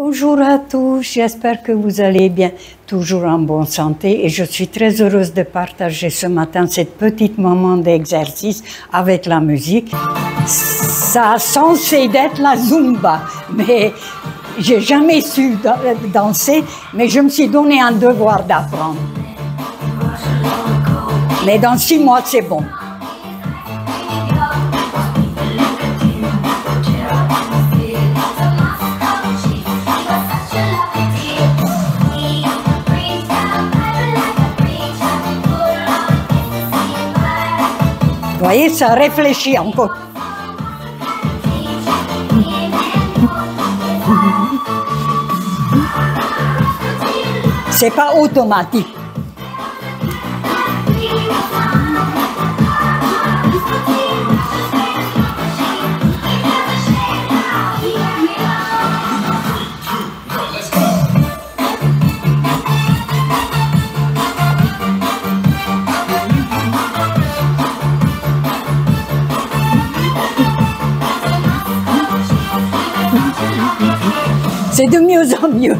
Bonjour à tous, j'espère que vous allez bien, toujours en bonne santé et je suis très heureuse de partager ce matin cette petite moment d'exercice avec la musique. Ça a censé être la Zumba, mais j'ai jamais su danser, mais je me suis donné un devoir d'apprendre. Mais dans 6 mois, c'est bon. Vous voyez, ça réfléchit encore. C'est pas automatique. C'est de mieux en mieux.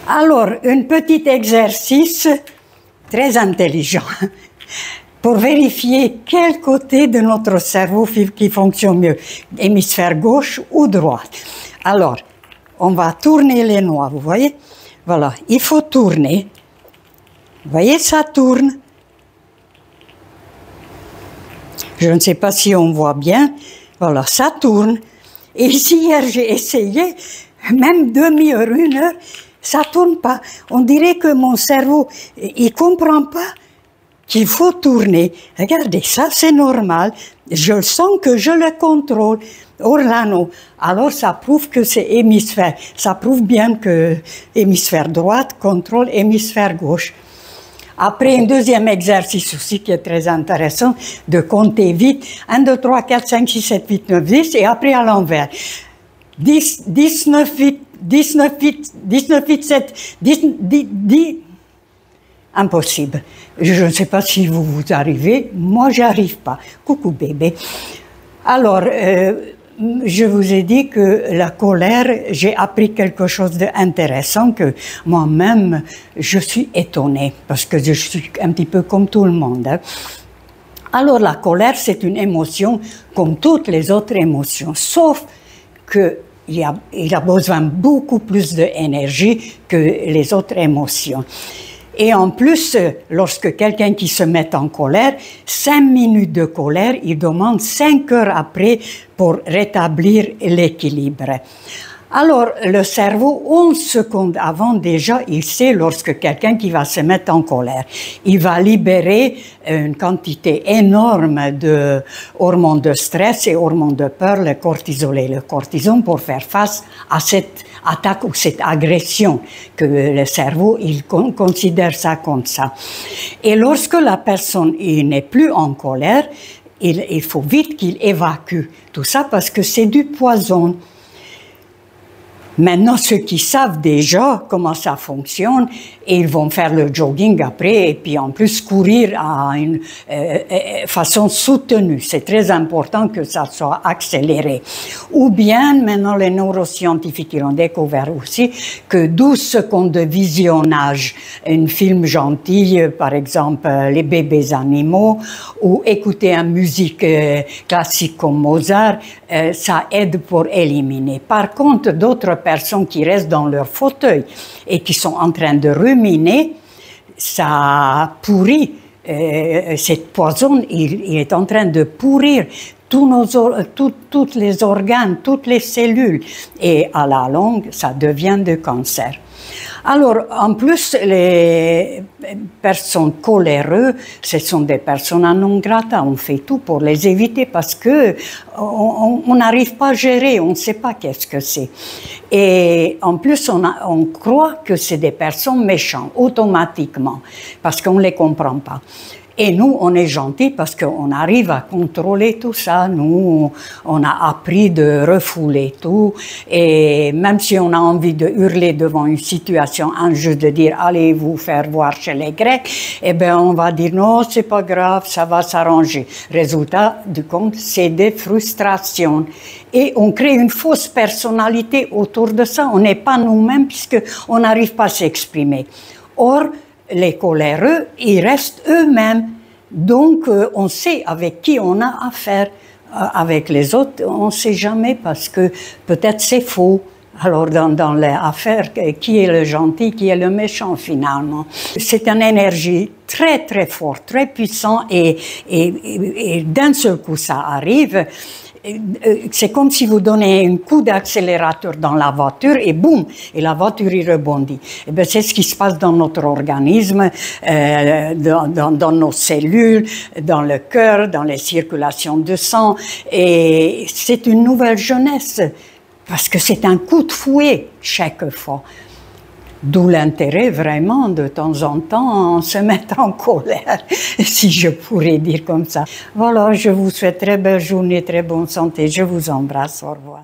Alors, un petit exercice très intelligent pour vérifier quel côté de notre cerveau qui fonctionne mieux, hémisphère gauche ou droite. Alors, on va tourner les noix, vous voyez? Voilà, il faut tourner. Vous voyez, ça tourne. Je ne sais pas si on voit bien. Voilà, ça tourne. Et ici, hier, j'ai essayé, même demi-heure, 1 heure, ça tourne pas. On dirait que mon cerveau, il comprend pas qu'il faut tourner. Regardez, ça c'est normal. Je sens que je le contrôle. Orlano. Alors ça prouve que c'est hémisphère. Ça prouve bien que hémisphère droite contrôle hémisphère gauche. Après, un deuxième exercice aussi qui est très intéressant, de compter vite. 1, 2, 3, 4, 5, 6, 7, 8, 9, 10, et après à l'envers. 10, 19, 8, 19, 8, 19, 8, 7, 10, 10. Impossible. Je ne sais pas si vous arrivez. Moi, j'arrive pas. Coucou bébé. Alors, je vous ai dit que la colère, j'ai appris quelque chose d'intéressant que moi-même, je suis étonnée parce que je suis un petit peu comme tout le monde. Hein. Alors, la colère, c'est une émotion comme toutes les autres émotions, sauf que il a besoin beaucoup plus d'énergie que les autres émotions. Et en plus, lorsque quelqu'un qui se met en colère, 5 minutes de colère, il demande 5 heures après pour rétablir l'équilibre. Alors, le cerveau, 11 secondes avant, déjà, il sait lorsque quelqu'un qui va se mettre en colère, il va libérer une quantité énorme de hormones de stress et hormones de peur, le cortisol et le cortisone, pour faire face à cette attaque ou cette agression que le cerveau, il considère ça comme ça. Et lorsque la personne n'est plus en colère, il faut vite qu'il évacue tout ça parce que c'est du poison. Maintenant, ceux qui savent déjà comment ça fonctionne, ils vont faire le jogging après et puis en plus courir à une façon soutenue. C'est très important que ça soit accéléré. Ou bien, maintenant, les neuroscientifiques ils ont découvert aussi que 12 secondes de visionnage, un film gentil, par exemple Les bébés animaux, ou écouter une musique classique comme Mozart, ça aide pour éliminer. Par contre, d'autres personnes qui restent dans leur fauteuil et qui sont en train de ruminer, ça pourrit. Cette poison, il est en train de pourrir tous les organes, toutes les cellules. Et à la longue, ça devient du cancer. Alors, en plus, les personnes coléreuses, ce sont des personnes non grata. On fait tout pour les éviter parce que on n'arrive pas à gérer, on ne sait pas qu'est-ce que c'est. Et en plus, on croit que c'est des personnes méchantes, automatiquement, parce qu'on ne les comprend pas. Et nous, on est gentils parce qu'on arrive à contrôler tout ça. Nous, on a appris de refouler tout. Et même si on a envie de hurler devant une situation injuste, de dire « allez vous faire voir chez les Grecs », eh bien, on va dire « non, c'est pas grave, ça va s'arranger ». Résultat du compte, c'est des frustrations. Et on crée une fausse personnalité autour de ça. On n'est pas nous-mêmes puisqu'on n'arrive pas à s'exprimer. Or, les coléreux, ils restent eux-mêmes. Donc, on sait avec qui on a affaire. Avec les autres, on ne sait jamais parce que peut-être c'est faux. Alors, dans les affaires, qui est le gentil, qui est le méchant finalement? C'est une énergie très, très forte, très puissante et d'un seul coup, ça arrive. C'est comme si vous donnez un coup d'accélérateur dans la voiture et boum, et la voiture y rebondit. Et bien, c'est ce qui se passe dans notre organisme, dans nos cellules, dans le cœur, dans les circulations de sang. Et c'est une nouvelle jeunesse, parce que c'est un coup de fouet chaque fois. D'où l'intérêt vraiment de temps en temps se mettre en colère, si je pourrais dire comme ça. Voilà, je vous souhaite très belle journée, très bonne santé. Je vous embrasse. Au revoir.